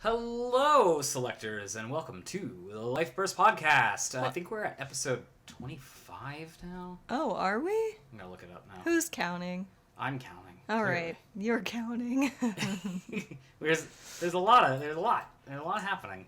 Hello, selectors, and welcome to the Life Burst Podcast. I think we're at episode 25 now. Oh, are we? I'm gonna look it up now. Who's counting? I'm counting. All right, you're counting. There's a lot happening.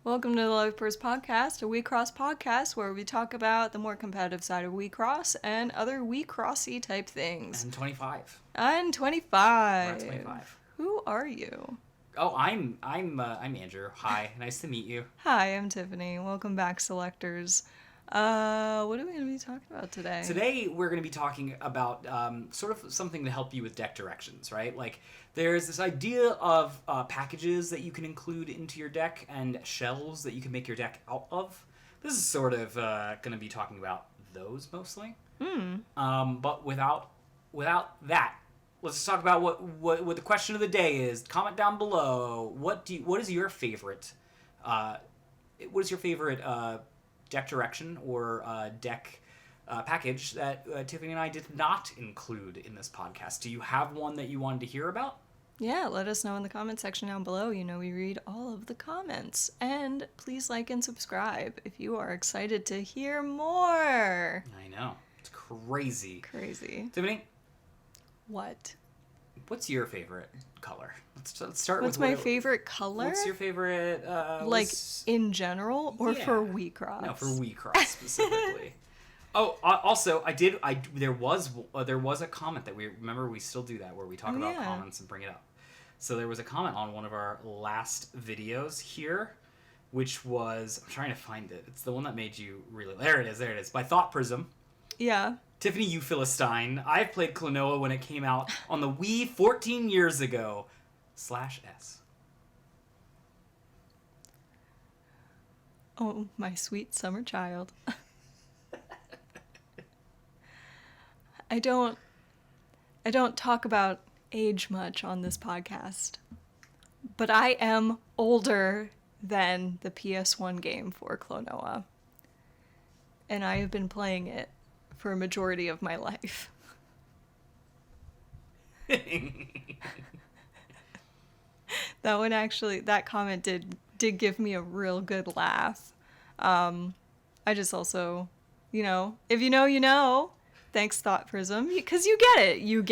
Welcome to the Life Burst Podcast, a Wixoss podcast where we talk about the more competitive side of Wixoss and other Wixossy type things. And 25. And 25. We're at 25. Who are you? Oh, I'm Andrew. Hi, nice to meet you. Hi, I'm Tiffany. Welcome back, selectors. What are we going to be talking about today? Today, we're going to be talking about sort of something to help you with deck directions, right? Like, there's this idea of packages that you can include into your deck and shells that you can make your deck out of. This is sort of going to be talking about those mostly. But without that, let's just talk about what the question of the day is. Comment down below. What is your favorite? What is your favorite deck direction or deck package that Tiffany and I did not include in this podcast? Do you have one that you wanted to hear about? Yeah, let us know in the comment section down below. You know, we read all of the comments. And please like and subscribe if you are excited to hear more. I know. It's crazy. Crazy. Tiffany? What? What's your favorite color? Let's start What's with my favorite color? What's your favorite? In general or for Wixoss? No, for Wixoss specifically. Oh, also, there was a comment that we still do that where we talk about comments and bring it up. So there was a comment on one of our last videos here, which was, I'm trying to find it. It's the one that made you really, there it is, by Thought Prism. Yeah. Tiffany, you Philistine. I've played Klonoa when it came out on the Wii 14 years ago. /S. Oh, my sweet summer child. I don't talk about age much on this podcast, but I am older than the PS1 game for Klonoa, and I have been playing it for a majority of my life. That comment did give me a real good laugh. I just also, if you know, you know. Thanks, Thought Prism, because you get it. You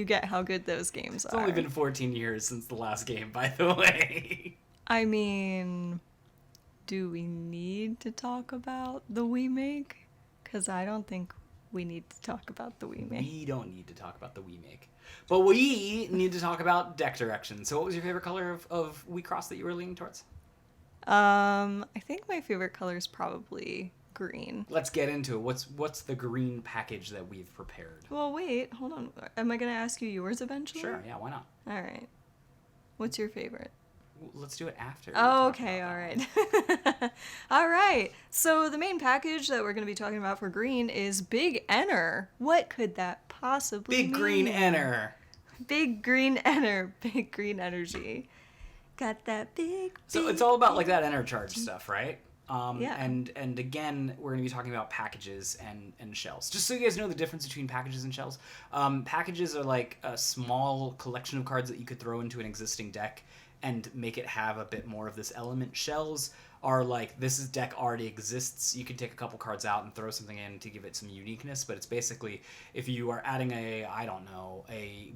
get how good those games are. It's only been 14 years since the last game, by the way. I mean, do we need to talk about the remake? Because I don't think we need to talk about the remake. We don't need to talk about the remake. But we need to talk about deck direction. So what was your favorite color of Wixoss that you were leaning towards? I think my favorite color is probably green. Let's get into it. What's the green package that we've prepared? Well, wait, hold on. Am I going to ask you yours eventually? Sure, yeah, why not? All right. What's your favorite? Let's do it after. Oh, okay, all right. All right. So the main package that we're going to be talking about for green is Big Enter. What could that possibly mean? Big Green Enter. Big Green Enter. Big Green Energy. Got that big. So it's all about like that Enter charge stuff, right? Yeah. And again, we're going to be talking about packages and shells. Just so you guys know the difference between packages and shells. Packages are like a small collection of cards that you could throw into an existing deck and make it have a bit more of this element. Shells are like, this deck already exists. You can take a couple cards out and throw something in to give it some uniqueness, but it's basically, if you are adding a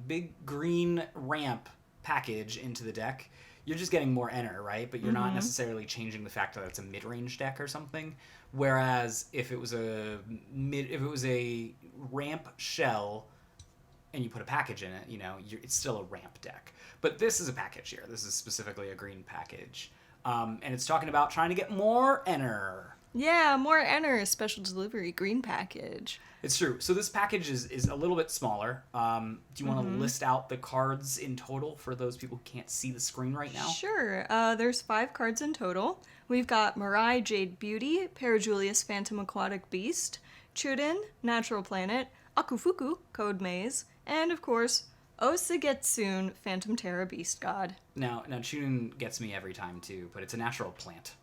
big green ramp package into the deck, you're just getting more enter, right? But you're not necessarily changing the fact that it's a mid-range deck or something. Whereas if it was a ramp shell and you put a package in it, it's still a ramp deck. But this is a package here. This is specifically a green package. And it's talking about trying to get more enter. Yeah, more enter, special delivery, green package. It's true. So this package is a little bit smaller. Do you want to list out the cards in total for those people who can't see the screen right now? Sure. There's 5 cards in total. We've got Mirai, Jade Beauty, Parajulius, Phantom Aquatic Beast, Chuden, Natural Planet, Akufuku, Code Maze, and of course, Osagetsune, Phantom Terra Beast God. Now Chuden gets me every time too, but it's a natural plant.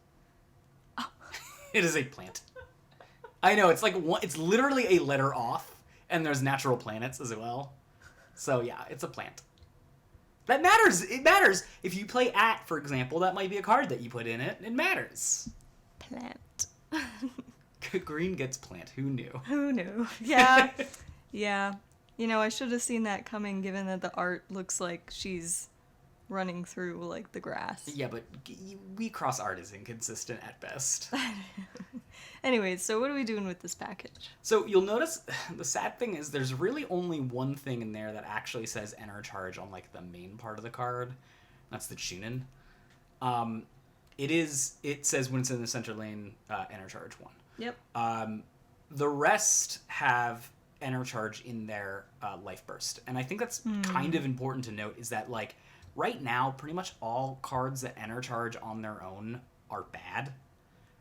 Oh. It is a plant. I know, it's literally a letter off, and there's natural planets as well. So yeah, it's a plant. That matters. It matters. If you play at, for example, that might be a card that you put in it. It matters. Plant. Green gets plant. Who knew? Who knew? Yeah. Yeah. You know, I should have seen that coming, given that the art looks like she's running through, like, the grass. Yeah, but Wixoss art is inconsistent at best. Anyways, so what are we doing with this package? So you'll notice the sad thing is there's really only one thing in there that actually says enter charge on, like, the main part of the card. That's the Chunin. It says when it's in the center lane, enter charge 1. Yep. The rest have enter charge in their life burst. And I think that's kind of important to note is that, like, right now, pretty much all cards that enter charge on their own are bad.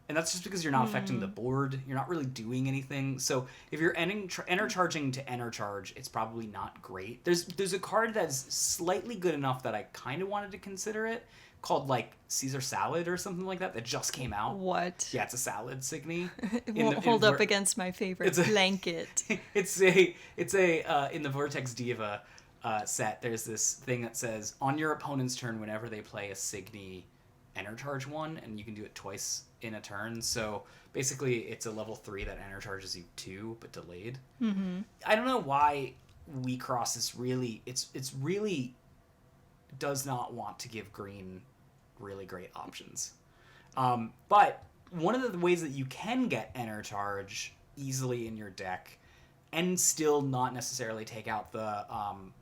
And that's just because you're not affecting the board. You're not really doing anything. So if you're enter charging to enter charge, it's probably not great. There's a card that's slightly good enough that I kind of wanted to consider it, called, like, Caesar Salad or something like that just came out. What? Yeah, it's a salad signy. It won't hold up against my favorite blanket. It's a in the Vortex Diva set, there's this thing that says, on your opponent's turn, whenever they play a Signy, enter charge 1, and you can do it twice in a turn. So basically, it's a level 3 that enter charges you 2, but delayed. Mm-hmm. I don't know why Wixoss is really... It's really does not want to give green really great options. But one of the ways that you can get enter charge easily in your deck and still not necessarily take out the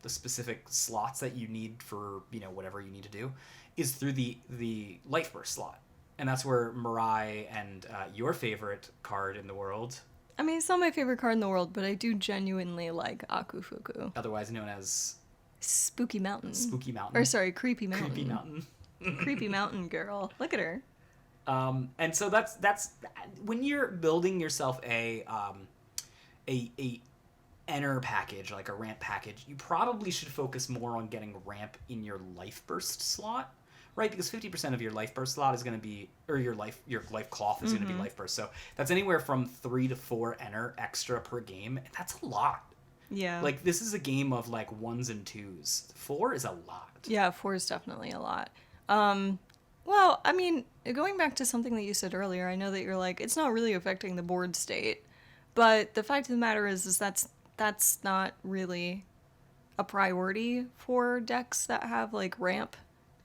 specific slots that you need for, you know, whatever you need to do, is through the life burst slot. And that's where Mirai and your favorite card in the world... I mean, it's not my favorite card in the world, but I do genuinely like Akufuku. Otherwise known as... Spooky Mountain. Spooky Mountain. Or sorry, Creepy Mountain. Creepy Mountain. Creepy Mountain girl. Look at her. And so that's when you're building yourself a enter package, like a ramp package, you probably should focus more on getting ramp in your life burst slot, right? Because 50% of your life burst slot is going to be, or your life cloth is going to be life burst. So that's anywhere from 3 to 4 enter extra per game. And that's a lot. Yeah. Like, this is a game of, like, 1s and 2s. 4 is a lot. Yeah, 4 is definitely a lot. Well, I mean, going back to something that you said earlier, I know that you're like, it's not really affecting the board state. But the fact of the matter is that's not really a priority for decks that have, like, ramp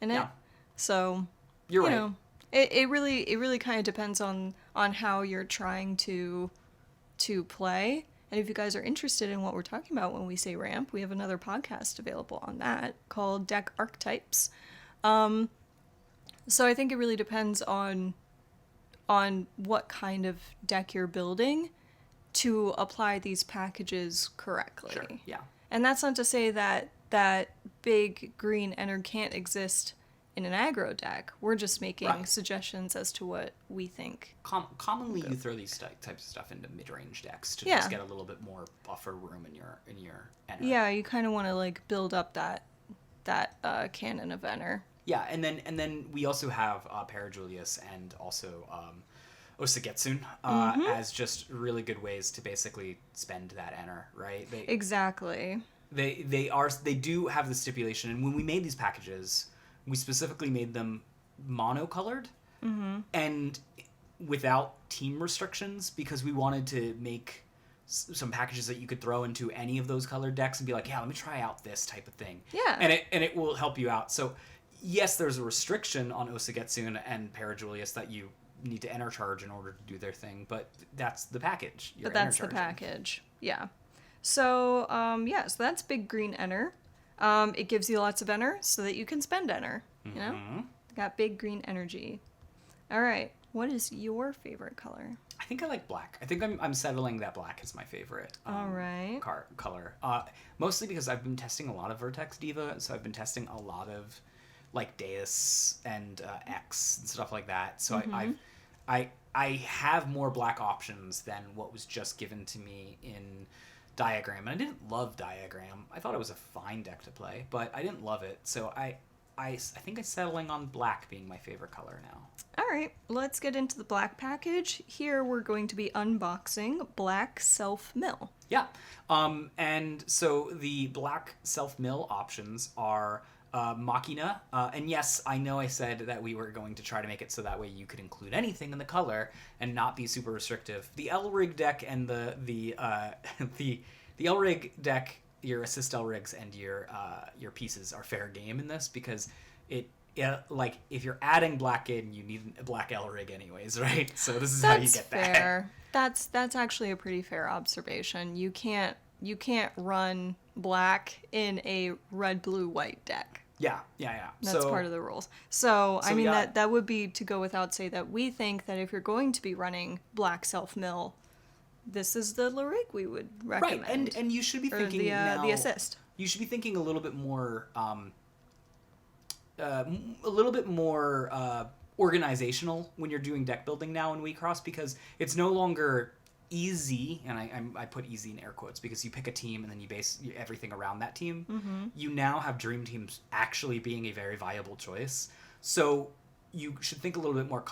in it. Yeah. So, You're you right. know, it really kind of depends on how you're trying to play. And if you guys are interested in what we're talking about when we say ramp, we have another podcast available on that called Deck Archetypes. So I think it really depends on what kind of deck you're building to apply these packages correctly. Sure, yeah. And that's not to say that big green enter can't exist in an aggro deck. We're just making suggestions as to what we think. Commonly, you throw these types of stuff into mid-range decks to just get a little bit more buffer room in your enter. Yeah, you kind of want to, like, build up that canon of enter. Yeah, and then we also have Parajulius and also Osagetsune as just really good ways to basically spend that enter, right? Exactly. They do have the stipulation, and when we made these packages, we specifically made them mono-colored and without team restrictions, because we wanted to make some packages that you could throw into any of those colored decks and be like, yeah, let me try out this type of thing. Yeah. And it will help you out. So yes, there's a restriction on Osagetsune and Parajulius that you need to enter charge in order to do their thing, but that's the package. But that's the package. Yeah. So, so that's big green enter. It gives you lots of enter so that you can spend enter, you know? Got big green energy. All right. What is your favorite color? I think I like black. I think I'm settling that black is my favorite all right. color. Mostly because I've been testing a lot of Vertex Diva, so I've been testing a lot of, like, Deus and X and stuff like that. So I have more black options than what was just given to me in Diagram. And I didn't love Diagram. I thought it was a fine deck to play, but I didn't love it. So I think I'm settling on black being my favorite color now. All right, let's get into the black package. Here we're going to be unboxing Black Self-Mill. Yeah. And so the black self-mill options are Machina. And yes, I know I said that we were going to try to make it so that way you could include anything in the color and not be super restrictive. The Elrig deck and the the Elrig deck, your assist Elrigs and your pieces are fair game in this because like if you're adding black in, you need a black Elrig anyways, right? So this is how you get fair. That's actually a pretty fair observation. You can't run black in a red, blue, white deck. Yeah. That's part of the rules. So I mean, that would be to go without say that we think that if you're going to be running black self-mill, this is the Lyric we would recommend. Right, and you should be thinking the assist. You should be thinking a little bit more, a little bit more organizational when you're doing deck building now in Wixoss because it's no longer easy, and I put easy in air quotes because you pick a team and then you base everything around that team. Mm-hmm. You now have dream teams actually being a very viable choice. So you should think a little bit more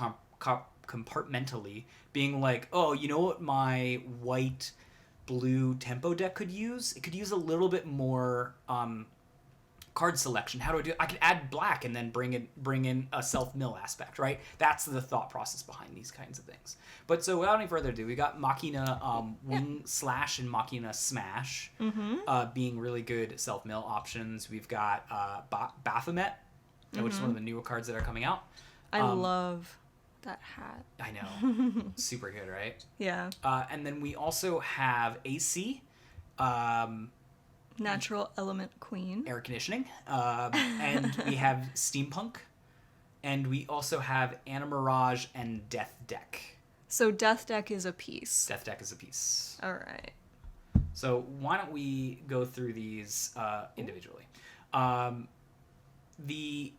compartmentally, being like, oh, you know what my white blue tempo deck could use? It could use a little bit more card selection. How do I do it? I could add black and then bring in a self-mill aspect, right? That's the thought process behind these kinds of things. But so without any further ado, we got Machina Wing Slash and Machina Smash being really good self-mill options. We've got Baphomet, which is one of the newer cards that are coming out. I love that hat. I know. Super good, right? Yeah. And then we also have AC. Natural Element Queen. Air conditioning. And we have Steampunk. And we also have Animirage and Death Deck. So Death Deck is a piece. Death Deck is a piece. All right. So why don't we go through these individually? The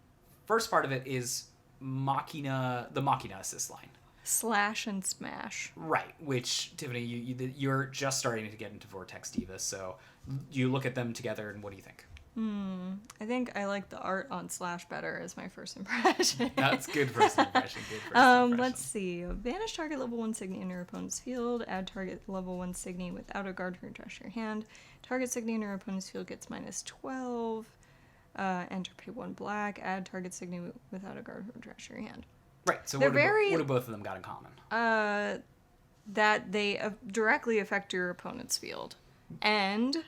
first part of it is the Machina assist line. Slash and Smash. Right, which, Tiffany, you're just starting to get into Vortex Diva, so you look at them together, and what do you think? I think I like the art on Slash better as my first impression. That's good first impression. Let's see. Banish target level 1 Signy in your opponent's field. Add target level 1 Signy without a guard from your trash to your hand. Target Signy in your opponent's field gets -12. Enter pay 1 black. Add target Signy without a guard from your trash to your hand. Right, so what do both of them got in common? That they directly affect your opponent's field. And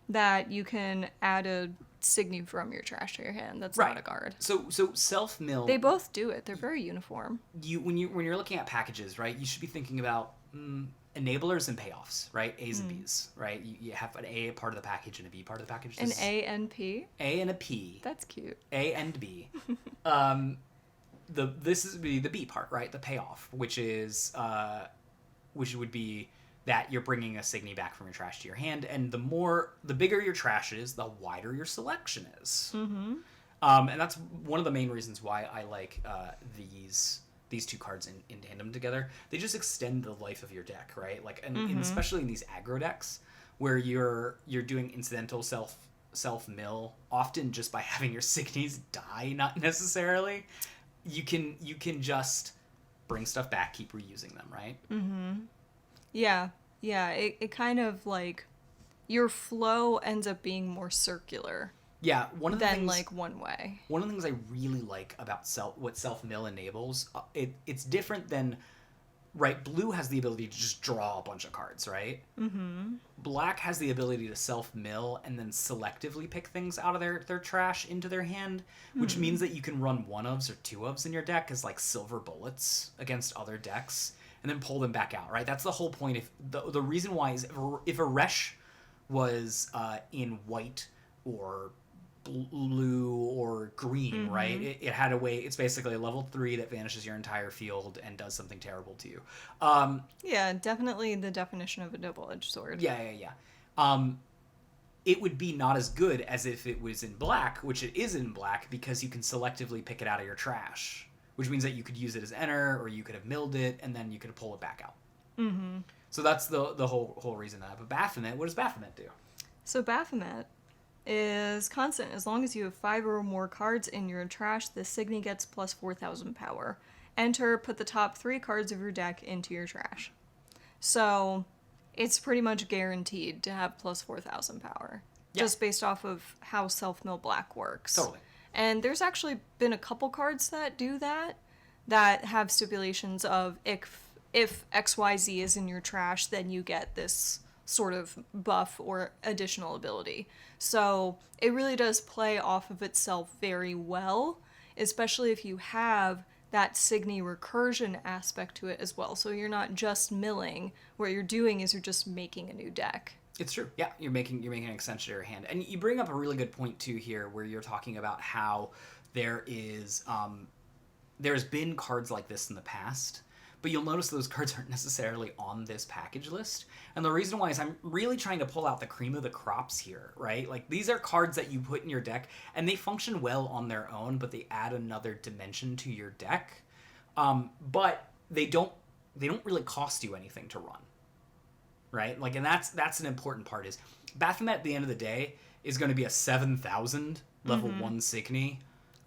that you can add a Signy from your trash to your hand. That's not a guard. So self-mill... They both do it. They're very uniform. When you're looking at packages, right, you should be thinking about enablers and payoffs, right? A's and B's, right? You have an A part of the package and a B part of the package. An A and P? A and a P. That's cute. A and B. This is the B part, right? The payoff, which would be that you're bringing a Signy back from your trash to your hand, and the bigger your trash is, the wider your selection is. Mm-hmm. And that's one of the main reasons why I like these two cards in tandem together. They just extend the life of your deck, right? Like, and especially in these aggro decks where you're doing incidental self-mill, often just by having your Signys die, not necessarily. You can just bring stuff back, keep reusing them, right? Mm-hmm. Yeah. It kind of like your flow ends up being more circular. Yeah, one of the things like one way. One of the things I really like about what self-mill enables, it's different than, right? Blue has the ability to just draw a bunch of cards, right? Mm-hmm. Black has the ability to self-mill and then selectively pick things out of their trash into their hand, which means that you can run 1-ofs or 2-ofs in your deck as like silver bullets against other decks, and then pull them back out, right? That's the whole point. If the reason why is if a Resh was in white or blue or green, right? It had a way. It's basically a level 3 that vanishes your entire field and does something terrible to you. Yeah, definitely the definition of a double-edged sword. Yeah. It would be not as good as if it was in black, which it is in black because you can selectively pick it out of your trash, which means that you could use it as enter, or you could have milled it, and then you could pull it back out. Mm-hmm. So that's the whole reason that. But Baphomet, what does Baphomet do? So Baphomet is constant. As long as you have 5 or more cards in your trash, the Signy gets plus 4,000 power. Enter, put the top 3 cards of your deck into your trash. So it's pretty much guaranteed to have plus 4,000 power. Yeah. Just based off of how self-mill black works. Totally. And there's actually been a couple cards that do that have stipulations of if XYZ is in your trash, then you get this sort of buff or additional ability. So it really does play off of itself very well, especially if you have that Signy recursion aspect to it as well. So you're not just milling. What you're doing is you're just making a new deck. It's true. Yeah, you're making an extension to your hand. And you bring up a really good point too here, where you're talking about how there's been cards like this in the past, but you'll notice those cards aren't necessarily on this package list. And the reason why is I'm really trying to pull out the cream of the crops here, right? Like, these are cards that you put in your deck, and they function well on their own, but they add another dimension to your deck. But they don't really cost you anything to run, right? Like, and that's an important part. Is Baphomet at the end of the day is going to be a 7,000 level 1 Signy.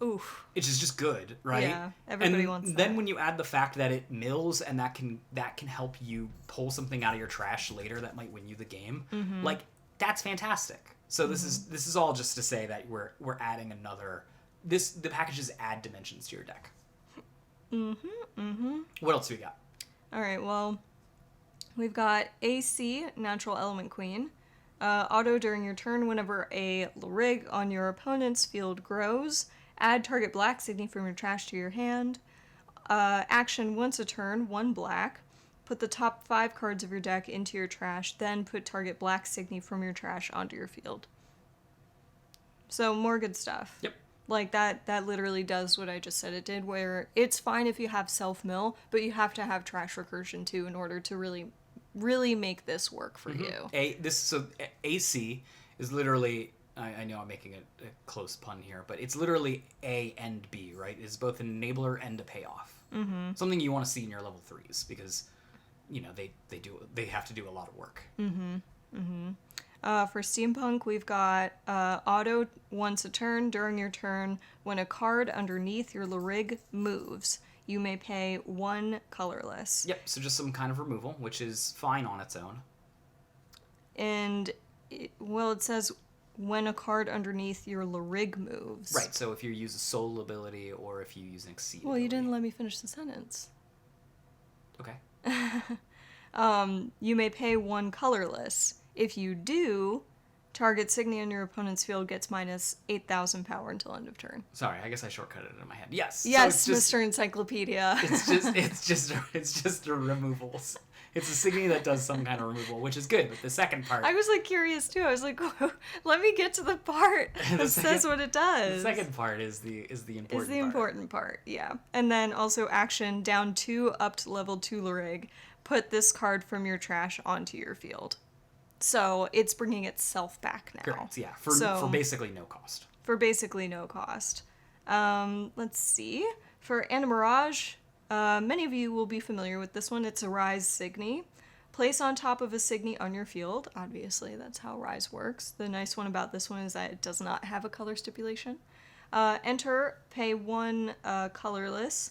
Oof. Which is just good, right? Yeah, everybody wants that. Then when you add the fact that it mills and that can help you pull something out of your trash later that might win you the game, like, that's fantastic. So this is all just to say that we're adding another. The packages add dimensions to your deck. What else do we got? All right. Well, we've got AC, Natural Element Queen. Auto during your turn, whenever a Lyrig on your opponent's field grows, add target black Signy from your trash to your hand. Action once a turn, 1 black. Put the top 5 cards of your deck into your trash, then put target black Signy from your trash onto your field. So more good stuff. Yep. Like, that literally does what I just said it did, where it's fine if you have self-mill, but you have to have trash recursion too in order to really make this work for you. AC is literally, I know I'm making a close pun here, but it's literally A and B, right? It's both an enabler and a payoff. Something you want to see in your level 3s, because, you know, they have to do a lot of work. For Steampunk, we've got auto once a turn. During your turn, when a card underneath your Lyrig moves, you may pay 1 colorless. Yep, so just some kind of removal, which is fine on its own. And, it says when a card underneath your Lyrig moves. Right, so if you use a soul ability or if you use an exceed Well, ability. you didn't let me finish the sentence. Okay. You may pay 1 colorless. If you do, target Signy on your opponent's field gets minus 8,000 power until end of turn. Sorry, I guess I shortcutted it in my head. Yes. Yes, so it's just, Mr. Encyclopedia. it's just a removals. It's a Signy that does some kind of removal, which is good. But the second part, I was like curious too. I was like, let me get to the part that says what it does. The second part is the important part. Is the important part, yeah. And then also action down 2 up to level 2 Lyrig. Put this card from your trash onto your field. So it's bringing itself back now. Correct, yeah. For basically no cost. For basically no cost. Let's see. For Anamirage, many of you will be familiar with this one. It's a Rise Signy. Place on top of a Signy on your field. Obviously, that's how Rise works. The nice one about this one is that it does not have a color stipulation. Enter, pay 1 colorless.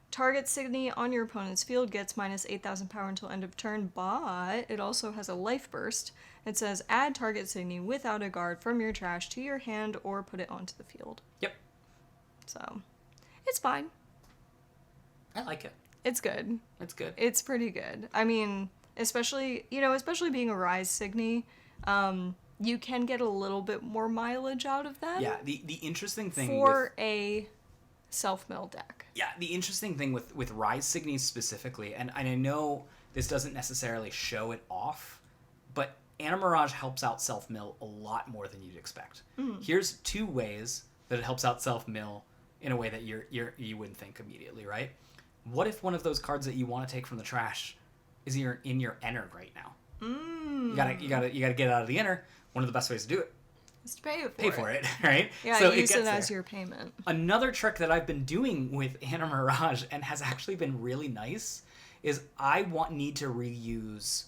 Target Signy on your opponent's field gets minus 8,000 power until end of turn, but it also has a life burst. It says add target Signy without a guard from your trash to your hand or put it onto the field. Yep. So, it's fine. I like it. It's good. It's good. It's pretty good. I mean, especially being a Rise Signy, you can get a little bit more mileage out of that. Yeah, the interesting thing for a self-mill deck. Yeah, the interesting thing with Rise Signies specifically, and I know this doesn't necessarily show it off, but Anamirage helps out self-mill a lot more than you'd expect. Here's 2 ways that it helps out self-mill in a way that you wouldn't think immediately, right? What if one of those cards that you want to take from the trash is in your enter right now? You gotta get out of the enter. One of the best ways to do it Is to pay for it, right? Yeah, so use it as there. your payment. Another trick that I've been doing with Anamirage and has actually been really nice is I need to reuse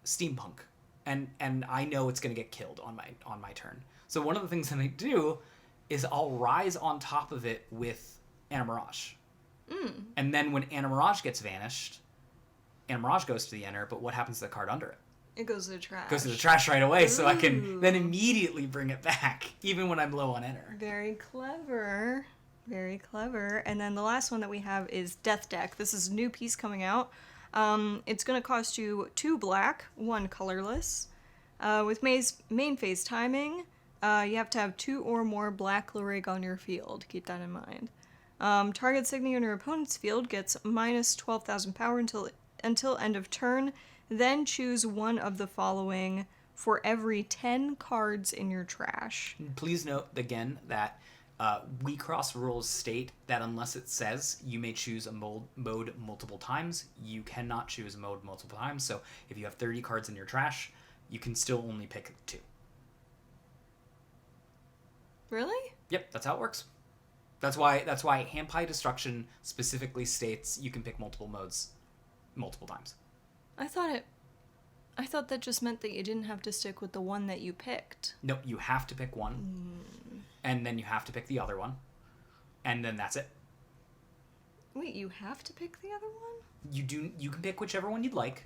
Steampunk, and I know it's gonna get killed on my turn. So one of the things that I do is I'll rise on top of it with Anamirage. And then when Anamirage gets vanished, Anamirage goes to the enter, but what happens to the card under it? It goes to the trash. Goes to the trash right away, so I can Ooh. then immediately bring it back, even when I'm low on enter. Very clever. Very clever. And then the last one that we have is Death Deck. This is a new piece coming out. It's going to cost you 2 black, 1 colorless. With main phase timing, you have to have 2 or more black Lurig on your field. Keep that in mind. Target signature on your opponent's field gets minus 12,000 power until end of turn. Then choose one of the following for every 10 cards in your trash. Please note again that Wixoss rules state that unless it says you may choose a mode multiple times, you cannot choose a mode multiple times. So if you have 30 cards in your trash, you can still only pick 2. Really? Yep, that's how it works. That's why Hand Pie Destruction specifically states you can pick multiple modes multiple times. I thought that just meant that you didn't have to stick with the one that you picked. No, you have to pick one, and then you have to pick the other one, and then that's it. Wait, you have to pick the other one? You can pick whichever one you'd like,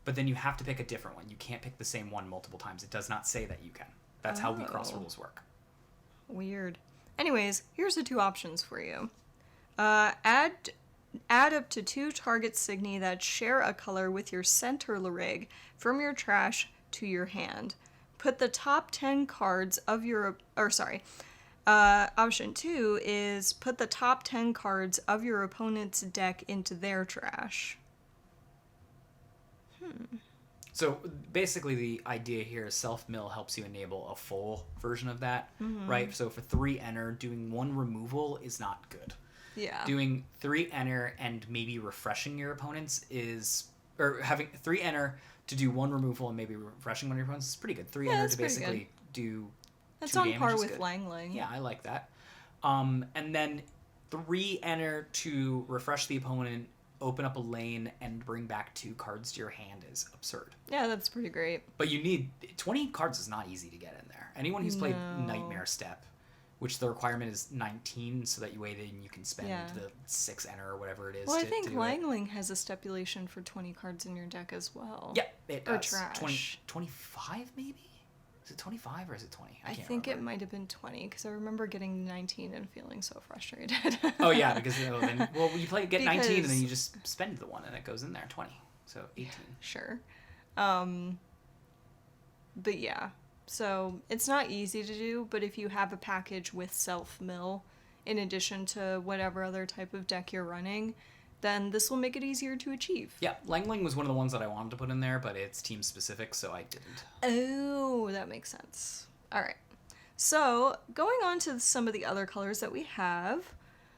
but then you have to pick a different one. You can't pick the same one multiple times. It does not say that you can. That's how Wixoss rules work. Weird. Anyways, here's the 2 options for you. Add up to 2 target signi that share a color with your center Lurig from your trash to your hand. Put the top 10 cards of your... option 2 is put the top 10 cards of your opponent's deck into their trash. So basically the idea here is self-mill helps you enable a full version of that, right? So for 3 enter, doing 1 removal is not good. Yeah. Doing 3 enter and maybe refreshing your opponents is... Or having 3 enter to do 1 removal and maybe refreshing one of your opponents is pretty good. 3 enter to basically do That's 2 on damage par is with good. Langling. Yeah, I like that. And then 3 enter to refresh the opponent, open up a lane, and bring back 2 cards to your hand is absurd. Yeah, that's pretty great. But you need... 20 cards is not easy to get in there. Anyone who's played No. Nightmare Step, which the requirement is 19, so that you wait and you can spend Yeah. the 6 enter or whatever it is Well, I to think do it. Langling has a stipulation for 20 cards in your deck as well. Yeah, it Or does. trash. 25 maybe? Is it 25 or is it 20? I can't think remember. it might have been 20 because I remember getting 19 and feeling so frustrated. Oh yeah, because then you get 19 and then Because- you just spend the 1 and it goes in there 20, so 18. Sure. But yeah, so it's not easy to do, but if you have a package with self-mill in addition to whatever other type of deck you're running, then this will make it easier to achieve. Yeah, Langling was one of the ones that I wanted to put in there, but it's team specific, so I didn't. Oh, that makes sense. All right. So, going on to some of the other colors that we have,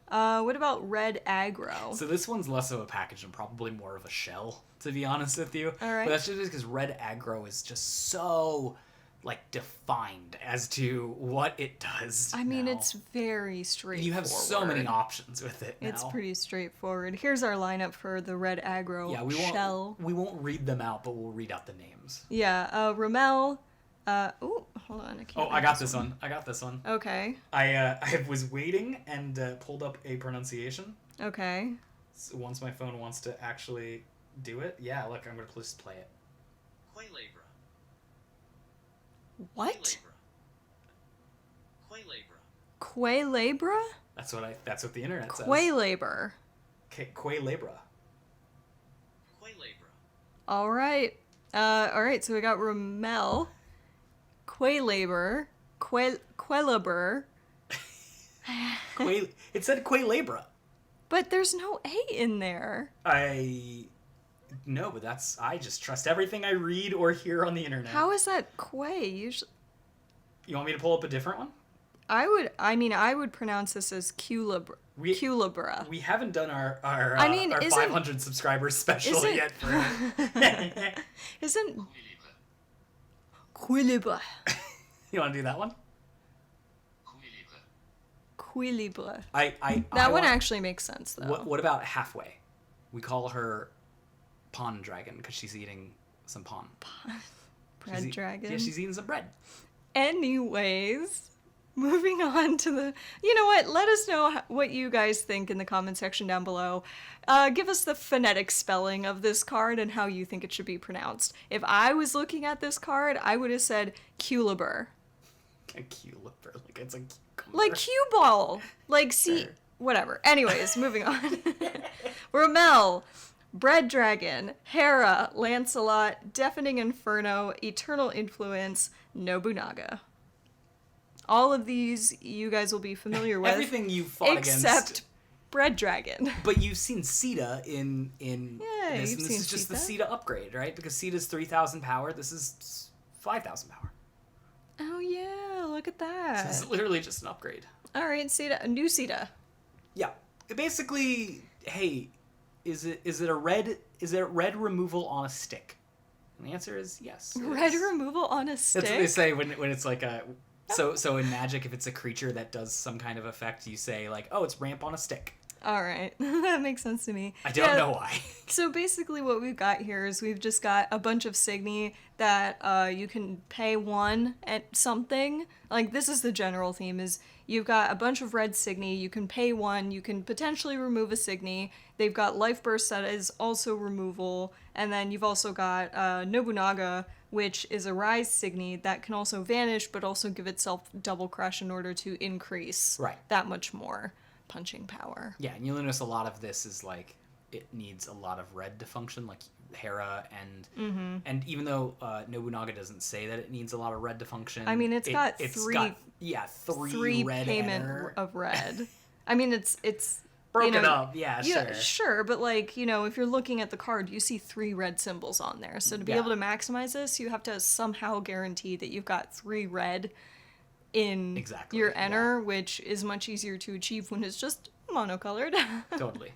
what about red aggro? So this one's less of a package and probably more of a shell, to be honest with you. All right. But that's just because red aggro is just so defined as to what it does. I mean, now. it's very straightforward. You have so many options with it now. It's pretty straightforward. Here's our lineup for the red aggro shell. We won't read them out, but we'll read out the names. Yeah, Rommel. Hold on. I can't Oh, I got this one. I got this one. Okay. I was waiting and pulled up a pronunciation. Okay. So once my phone wants to actually do it, yeah, look, I'm going to just play it. Quaylabra. What? Quaylabra. Quaylabra? That's what the internet says. Quaylabra. Quaylabra. Quaylabra. All right. So we got Rommel, Quaylabra, Quaylabra, It said Quaylabra. but there's no A in there. No, but I just trust everything I read or hear on the internet. How is that Quay? Usually, You want me to pull up a different one? I would pronounce this as Culabra. Culabra. We haven't done our isn't- 500 subscribers special isn't- yet. Isn't Quilibra? You want to do that one? Quilibra. I That one want- actually makes sense though. What about halfway? We call her Pawn Dragon because she's eating some pawn. Bread dragon. Yeah, she's eating some bread. Anyways, moving on to the... You know what? Let us know what you guys think in the comment section down below. Give us the phonetic spelling of this card and how you think it should be pronounced. If I was looking at this card, I would have said Culiber. A Culiber, like it's a cucumber. Like cue ball. Like, see... Sure. Whatever. Anyways, moving on. Rommel, Bread Dragon, Hera, Lancelot, Deafening Inferno, Eternal Influence, Nobunaga. All of these you guys will be familiar with. Everything you fought except against. Bread Dragon. But you've seen Sita in Yeah, this, you've and this seen is just the Sita. Sita upgrade, right? Because Sita's 3,000 power, this is 5,000 power. Oh yeah, look at So that. this is literally just an upgrade. All right, Sita, a new Sita. Yeah. Basically, hey, is it a red removal on a stick? And the answer is yes. it Red is. removal on a stick. That's what they say when it's like a so in Magic, if it's a creature that does some kind of effect, you say like, oh, it's ramp on a stick. All right, that makes sense to me. I don't know why. So basically what we've got here is we've just got a bunch of Signy that you can pay 1 at something. Like, this is the general theme, is you've got a bunch of red Signy, you can pay 1, you can potentially remove a Signy. They've got Life Burst that is also removal, and then you've also got Nobunaga, which is a Rise Signy that can also vanish, but also give itself double crush in order to increase Right. that much more punching power. Yeah, and you'll notice a lot of this is like it needs a lot of red to function, like Hera and even though Nobunaga doesn't say that it needs a lot of red to function. I mean, it's got three three red payment enter. of red. I mean, it's Broken up, yeah, yeah, sure. sure, but like, if you're looking at the card, you see 3 red symbols on there. So to be Yeah. able to maximize this, you have to somehow guarantee that you've got 3 red in Exactly, your yeah. enter, which is much easier to achieve when it's just monocolored. Totally.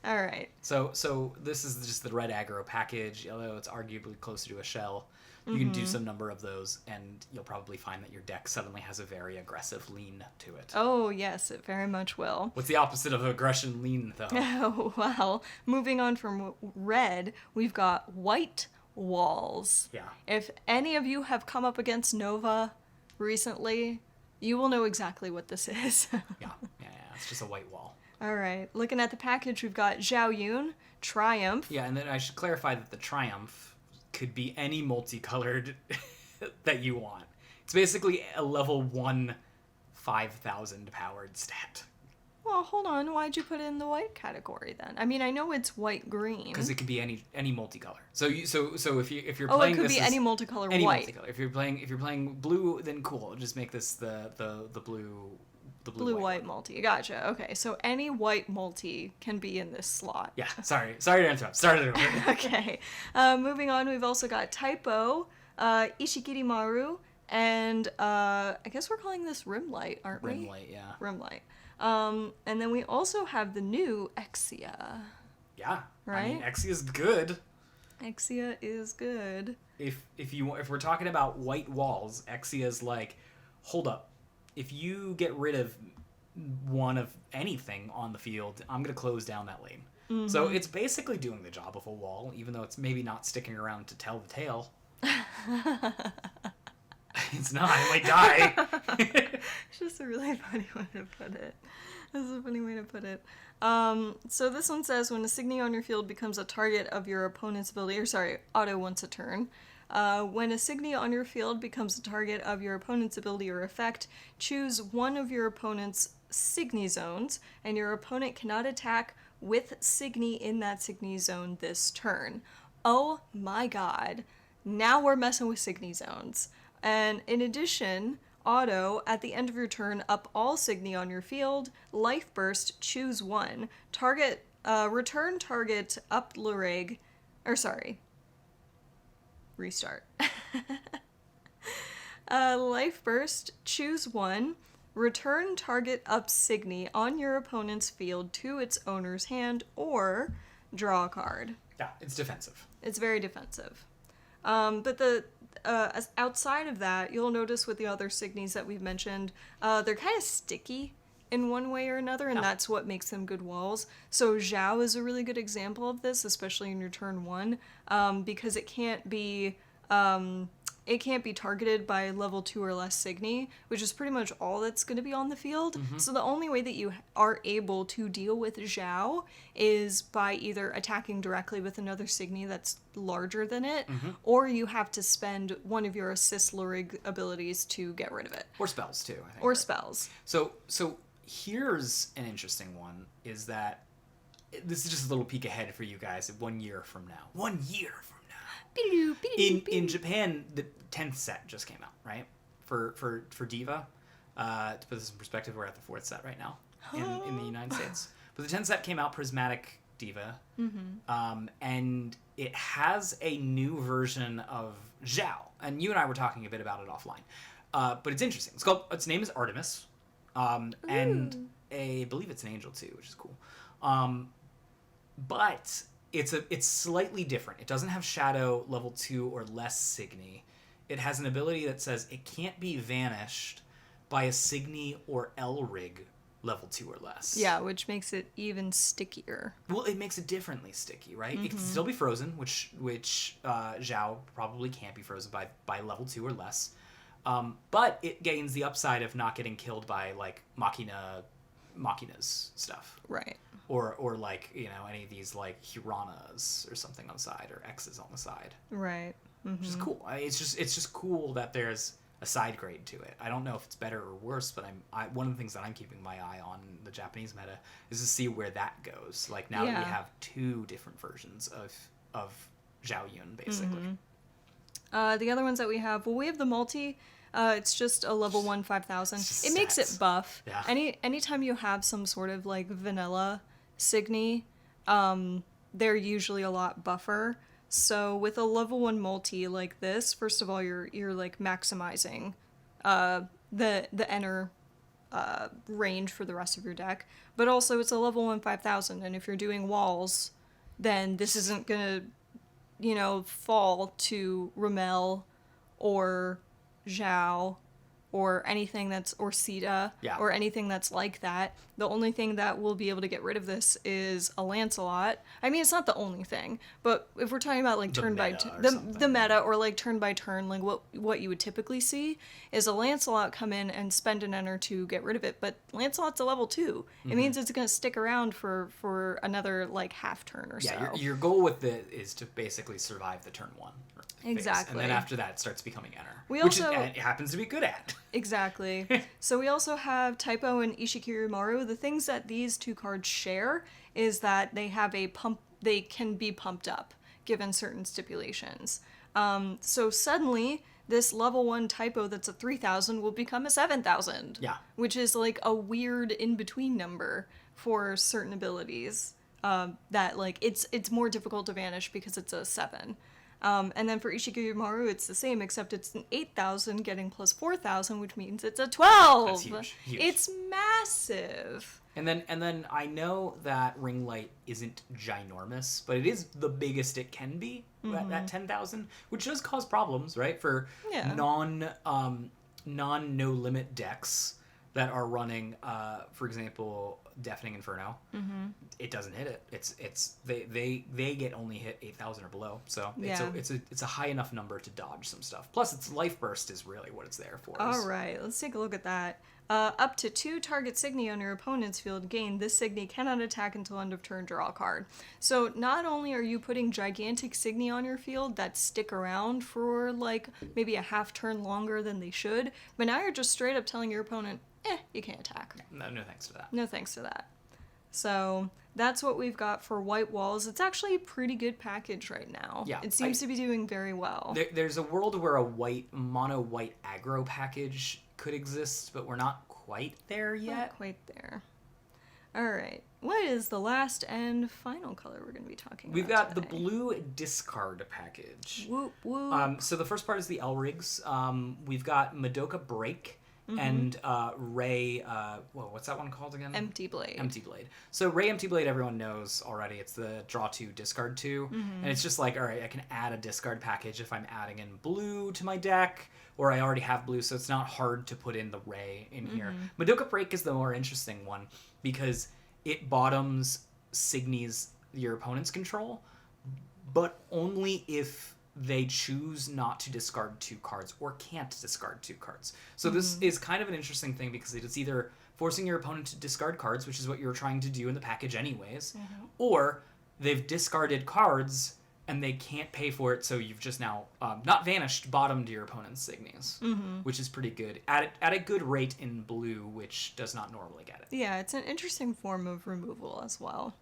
All right. So this is just the red aggro package, although it's arguably closer to a shell. You can do some number of those, and you'll probably find that your deck suddenly has a very aggressive lean to it. Oh, yes, it very much will. What's the opposite of aggression lean, though? Oh, well, moving on from red, we've got white walls. Yeah. If any of you have come up against Nova recently, you will know exactly what this is. Yeah. It's just a white wall. All right, looking at the package, we've got Zhao Yun, Triumph. Yeah, and then I should clarify that the Triumph could be any multicolored that you want. It's basically a level 1 5,000 powered stat. Well, hold on, why'd you put it in the white category then? I mean, I know it's white-green. Because it could be any multicolor. So if you're Oh, playing it could this be as any multicolor any white. multicolor. If you're playing blue, then cool. Just make this the blue Blue-white multi. Gotcha. Okay, so any white multi can be in this slot. Yeah, sorry to interrupt. Started it over. Okay. Moving on, we've also got Typo, Ishikiri Maru, and I guess we're calling this Rim Light, aren't we? Rim light, yeah. Rim Light. And then we also have the new Exia. Yeah. I mean, Right? Exia's good. Exia is good. If we're talking about white walls, Exia's like, hold up. If you get rid of one of anything on the field, I'm going to close down that lane. So it's basically doing the job of a wall, even though it's maybe not sticking around to tell the tale. It's not. It might die. It's just a really funny way to put it. That's a funny way to put it. So this one says, when a Signy on your field becomes a target of your opponent's ability, or sorry, auto once a turn. When a Signy on your field becomes a target of your opponent's ability or effect, choose one of your opponent's Signy zones, and your opponent cannot attack with Signy in that Signy zone this turn. Oh my god. Now we're messing with Signy zones. And in addition, auto, at the end of your turn, up all Signy on your field, Life Burst, choose one. Target, return target up Lureg, or sorry. Restart. Life Burst, choose one. Return target up Signy on your opponent's field to its owner's hand, or draw a card. Yeah, it's defensive. It's very defensive. But outside of that, you'll notice with the other Signies that we've mentioned, they're kind of sticky in one way or another, and that's what makes them good walls. So Zhao is a really good example of this, especially in your turn 1, because it can't be it can't be targeted by level 2 or less Signy, which is pretty much all that's going to be on the field. So the only way that you are able to deal with Zhao is by either attacking directly with another Signy that's larger than it, or you have to spend one of your assist luring abilities to get rid of it. Or spells, too, I think. Or spells. So here's an interesting one, is that this is just a little peek ahead for you guys 1 year from now. 1 year from now. In Japan, the 10th set just came out, right? For Diva. To put this in perspective, we're at the 4th set right now in the United States. But the 10th set came out, Prismatic Diva. And it has a new version of Zhao. And you and I were talking a bit about it offline. But it's interesting. Its name is Artemis. And I believe it's an angel too, which is cool. But it's slightly different. It doesn't have Shadow level 2 or less Signy. It has an ability that says it can't be vanished by a Signy or Elrig level 2 or less. Yeah, which makes it even stickier. Well, it makes it differently sticky, right? It can still be frozen, which Zhao probably can't be frozen by level 2 or less. But it gains the upside of not getting killed by, like, Machina's stuff. Right. Or like, any of these, like, Hiranas or something on the side, or X's on the side. Right. Which is cool. It's just cool that there's a side grade to it. I don't know if it's better or worse, but one of the things that I'm keeping my eye on in the Japanese meta is to see where that goes. Like, now that we have 2 different versions of Zhao Yun, basically. The other ones that we have the multi. It's just a level 1 5000. It makes it buff. Yeah. Anytime you have some sort of like vanilla Signy, they're usually a lot buffer. So with a level 1 multi like this, first of all, you're like maximizing the enter range for the rest of your deck. But also it's a level 1 5000, and if you're doing walls, then this isn't gonna, fall to Ramel or Zhao or anything or Sita or anything that's like that. The only thing that will be able to get rid of this is a Lancelot. I mean, it's not the only thing, but if we're talking about like turn by the meta, or like turn by turn, like what you would typically see is a Lancelot come in and spend an enter to get rid of it. But Lancelot's a level 2. It means it's going to stick around for another like half turn or so. Yeah, your goal with it is to basically survive the turn 1. Exactly. And then after that, it starts becoming enter. It happens to be good at. Exactly. So we also have Typo and Ishikirimaru. The things that these 2 cards share is that they have they can be pumped up given certain stipulations. So suddenly this level 1 Typo that's a 3000 will become a 7000. Yeah. Which is like a weird in-between number for certain abilities. That like it's more difficult to vanish because it's a 7. And then for Ishikirimaru, it's the same, except it's an 8,000 getting plus 4,000, which means it's a 12. That's huge. It's massive. And then I know that Ring Light isn't ginormous, but it is the biggest it can be at 10,000, which does cause problems, right? For no limit decks that are running, for example, Deafening Inferno. It doesn't hit it. They get only hit 8,000 or below. So it's a high enough number to dodge some stuff. Plus, its life burst is really what it's there for. All right, let's take a look at that. Up to 2 target Signy on your opponent's field gain. This Signy cannot attack until end of turn, draw a card. So not only are you putting gigantic Signy on your field that stick around for like maybe a half turn longer than they should, but now you're just straight up telling your opponent, you can't attack. No thanks to that. No thanks to that. So that's what we've got for White Walls. It's actually a pretty good package right now. Yeah, it seems to be doing very well. There's a world where a mono white aggro package could exist, but we're not quite there yet. Not quite there. All right. What is the last and final color we're going to be talking about? We've got today? the blue discard package. Whoop, whoop. So the first part is the Elrigs. We've got Madoka Break. And Ray, what's that one called again? Empty Blade. Empty Blade. So Ray Empty Blade, everyone knows already. It's the draw 2, discard 2. And it's just like, all right, I can add a discard package if I'm adding in blue to my deck, or I already have blue, so it's not hard to put in the Ray in here. Madoka Break is the more interesting one because it bottoms Signy's, your opponent's control, but only if they choose not to discard 2 cards or can't discard 2 cards. So this is kind of an interesting thing because it's either forcing your opponent to discard cards, which is what you're trying to do in the package anyways, or they've discarded cards and they can't pay for it, so you've just now not vanished, bottomed your opponent's Signies, which is pretty good. At a good rate in blue, which does not normally get it. Yeah, it's an interesting form of removal as well.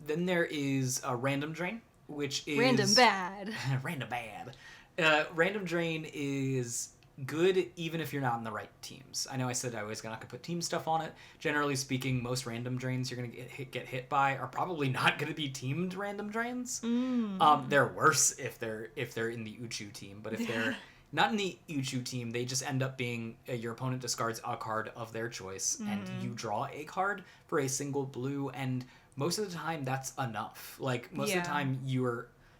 Then there is a Random Drain, which is... Random bad. Random bad. Random Drain is good even if you're not in the right teams. I know I said I was not going to put team stuff on it. Generally speaking, most Random Drains you're going to get hit by are probably not going to be teamed Random Drains. They're worse if they're in the Uchu team, but if they're not in the Uchu team, they just end up being your opponent discards a card of their choice, and you draw a card for a single blue, and most of the time that's enough. Like, most of the time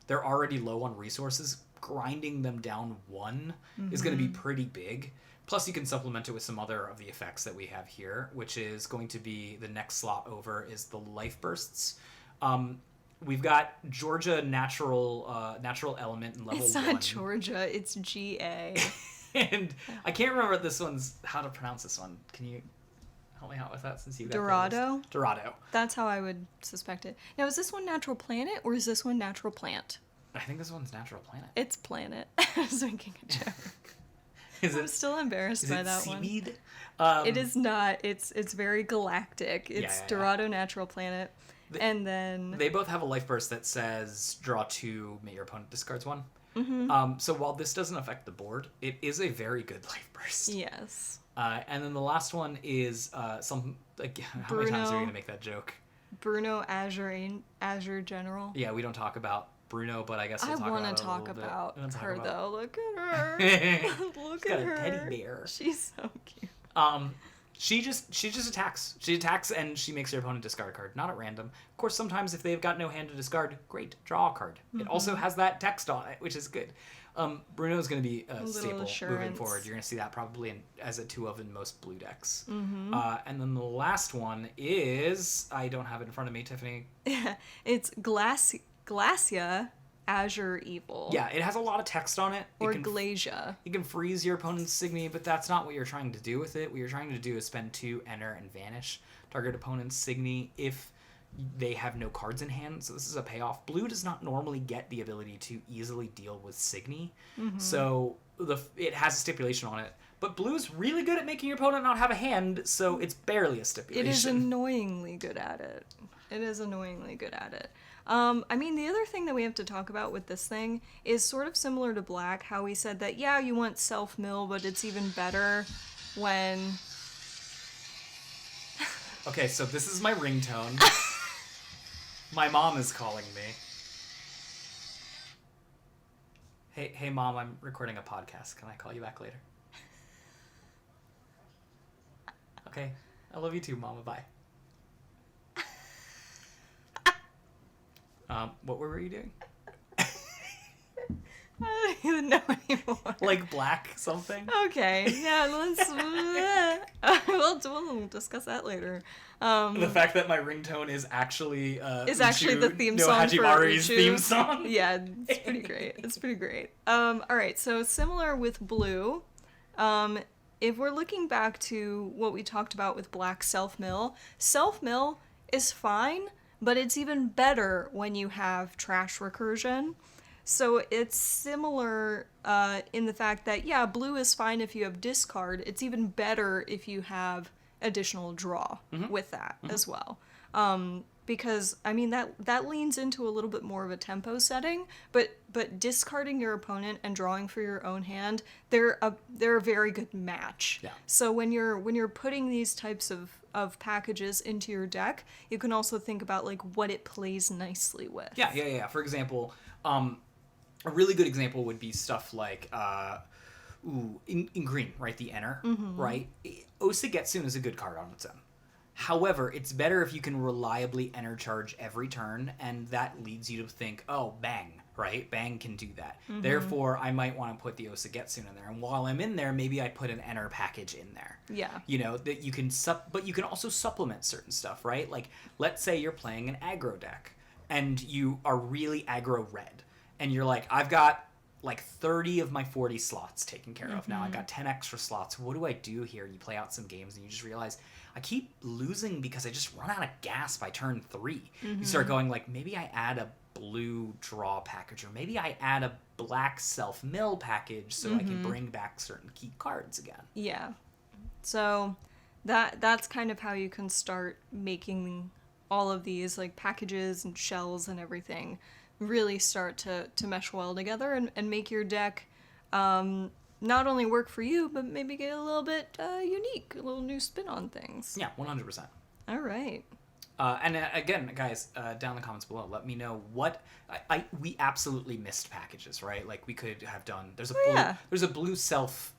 they're already low on resources. Grinding them down 1 is going to be pretty big. Plus, you can supplement it with some other of the effects that we have here, which is going to be the next slot over is the Life Bursts. We've got Georgia natural element in level 1. It's not Georgia, it's GA. And I can't remember how to pronounce this one. Can you help me out with that since you got Dorado? Dorado. That's how I would suspect it. Now, is this one natural planet or is this one natural plant? I think this one's Natural Planet. It's planet. I was making a joke. I'm still embarrassed by that seaweed? It is not. It's very galactic. It's Dorado Natural Planet. And then... They both have a life burst that says, draw 2, may your opponent discards 1. So while this doesn't affect the board, it is a very good life burst. Yes. And then the last one is some... Like, how many times are you going to make that joke? Bruno Azure General. Yeah, we don't talk about Bruno, but I guess we'll I want to talk about her, though. Look at her. Look at her. Got a teddy bear. She's so cute. She just attacks. She attacks and she makes your opponent discard a card, not at random. Of course, sometimes if they've got no hand to discard, great, draw a card. It also has that text on it, which is good. Bruno's going to be a staple moving forward. You're going to see that probably as a 2 of in most blue decks. And then the last one is, I don't have it in front of me, Tiffany. Yeah, it's Glacia Azure Evil. Yeah, it has a lot of text on it. Or Glacia. You can freeze your opponent's Signy, but that's not what you're trying to do with it. What you're trying to do is spend 2, enter, and vanish. Target opponent's Signy if they have no cards in hand, so this is a payoff. Blue does not normally get the ability to easily deal with Signy, so it has a stipulation on it. But blue's really good at making your opponent not have a hand, so it's barely a stipulation. It is annoyingly good at it. I mean, the other thing that we have to talk about with this thing is sort of similar to black, how we said that, yeah, you want self-mill, but it's even better when... Okay, so this is my ringtone. My mom is calling me. Hey, Mom, I'm recording a podcast. Can I call you back later? Okay. I love you too, Mama. Bye. What were you doing? I don't even know anymore. Like black something? Okay. Yeah, we'll discuss that later. The fact that my ringtone is actually the theme no song Hajimari's for Uchu. theme song. Yeah, it's pretty great. All right, so similar with blue. If we're looking back to what we talked about with black self-mill is fine, but it's even better when you have trash recursion. So it's similar in the fact that, yeah, blue is fine if you have discard. It's even better if you have additional draw with that as well. Because, I mean, that leans into a little bit more of a tempo setting, but discarding your opponent and drawing for your own hand, they're a very good match. Yeah. So when you're putting these types of packages into your deck, you can also think about, like, what it plays nicely with. Yeah. For example, a really good example would be stuff like, in green, right? The enter, right? Osagetsun is a good card on its own. However, it's better if you can reliably enter charge every turn, and that leads you to think, oh, Bang, right? Bang can do that. Therefore, I might want to put the Osagetsun in there. And while I'm in there, maybe I put an enter package in there. Yeah. You know, that you can but you can also supplement certain stuff, right? Like, let's say you're playing an aggro deck, and you are really aggro red. And you're like, I've got like 30 of my 40 slots taken care of. Now I got 10 extra slots. What do I do here? You play out some games and you just realize I keep losing because I just run out of gas by turn 3. You start going like, maybe I add a blue draw package, or maybe I add a black self-mill package so I can bring back certain key cards again. Yeah. So that's kind of how you can start making all of these like packages and shells and everything really start to mesh well together and make your deck not only work for you, but maybe get a little bit unique, a little new spin on things. Yeah, 100%. All right. And again, guys, down in the comments below, let me know what we absolutely missed packages, right? Like we could have done. There's a blue self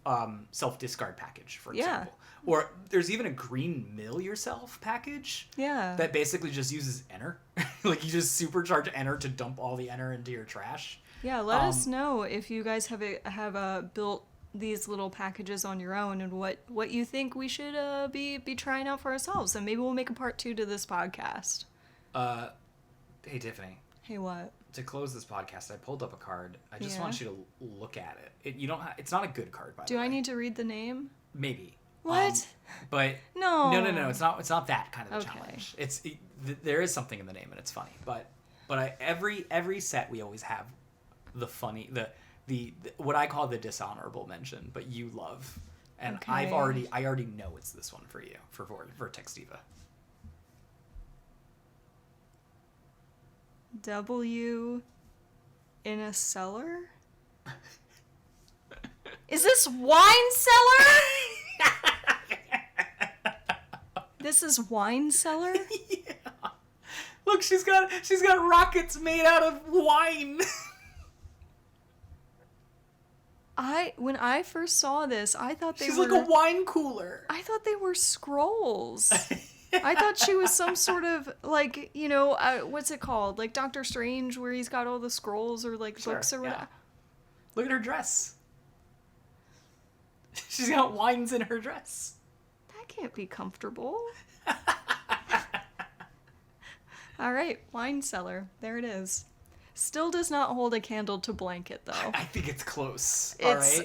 discard package, for example, or there's even a green mill yourself package. Yeah. That basically just uses enter, like you just supercharge enter to dump all the enter into your trash. Yeah, let us know if you guys have built these little packages on your own and what you think we should be trying out for ourselves, and maybe we'll make a part 2 to this podcast. Hey Tiffany. Hey, what? To close this podcast, I pulled up a card. I just want you to look at it. You don't. It's not a good card, by the way. Do I need to read the name? Maybe. What? But no. It's not that kind of a challenge. There is something in the name and it's funny. But every set we always have the funny the what I call the dishonorable mention, but you love, and I already know it's this one for you for Vortex Diva. W in a cellar? Is this wine cellar? This is wine cellar? Yeah. Look, she's got rockets made out of wine. When I first saw this, I thought she's like a wine cooler. I thought they were scrolls. I thought she was some sort of, like, what's it called? Like Doctor Strange, where he's got all the scrolls or, like, books or whatever. Yeah. Look at her dress. She's got wines in her dress. That can't be comfortable. All right, wine cellar. There it is. Still does not hold a candle to blanket, though. I think it's close. It's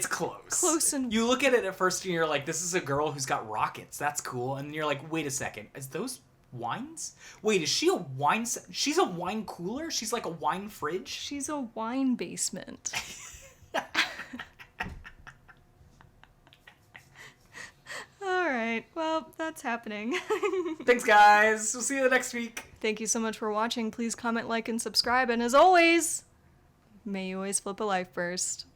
close. Close and... You look at it at first and you're like, this is a girl who's got rockets. That's cool. And you're like, wait a second. Is those wines? Wait, is she a wine... She's a wine cooler? She's like a wine fridge? She's a wine basement. All right. Well, that's happening. Thanks, guys. We'll see you next week. Thank you so much for watching. Please comment, like, and subscribe. And as always, may you always flip a life first.